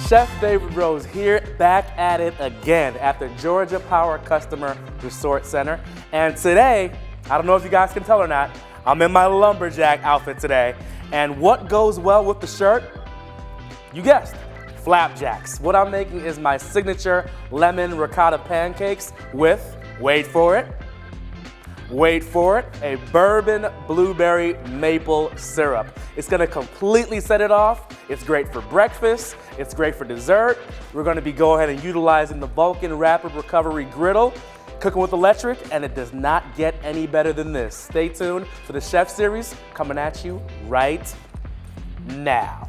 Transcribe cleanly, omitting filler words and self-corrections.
Chef David Rose here, back at it again at the Georgia Power Customer Resort Center. And today, I don't know if you guys can tell or not, I'm in my lumberjack outfit today. And what goes well with the shirt? You guessed, flapjacks. What I'm making is my signature lemon ricotta pancakes with, wait for it, a bourbon blueberry maple syrup. It's gonna completely set it off. It's great for breakfast. It's great for dessert. We're gonna be going ahead and utilizing the Vulcan Rapid Recovery Griddle, cooking with electric, and it does not get any better than this. Stay tuned for the Chef Series coming at you right now.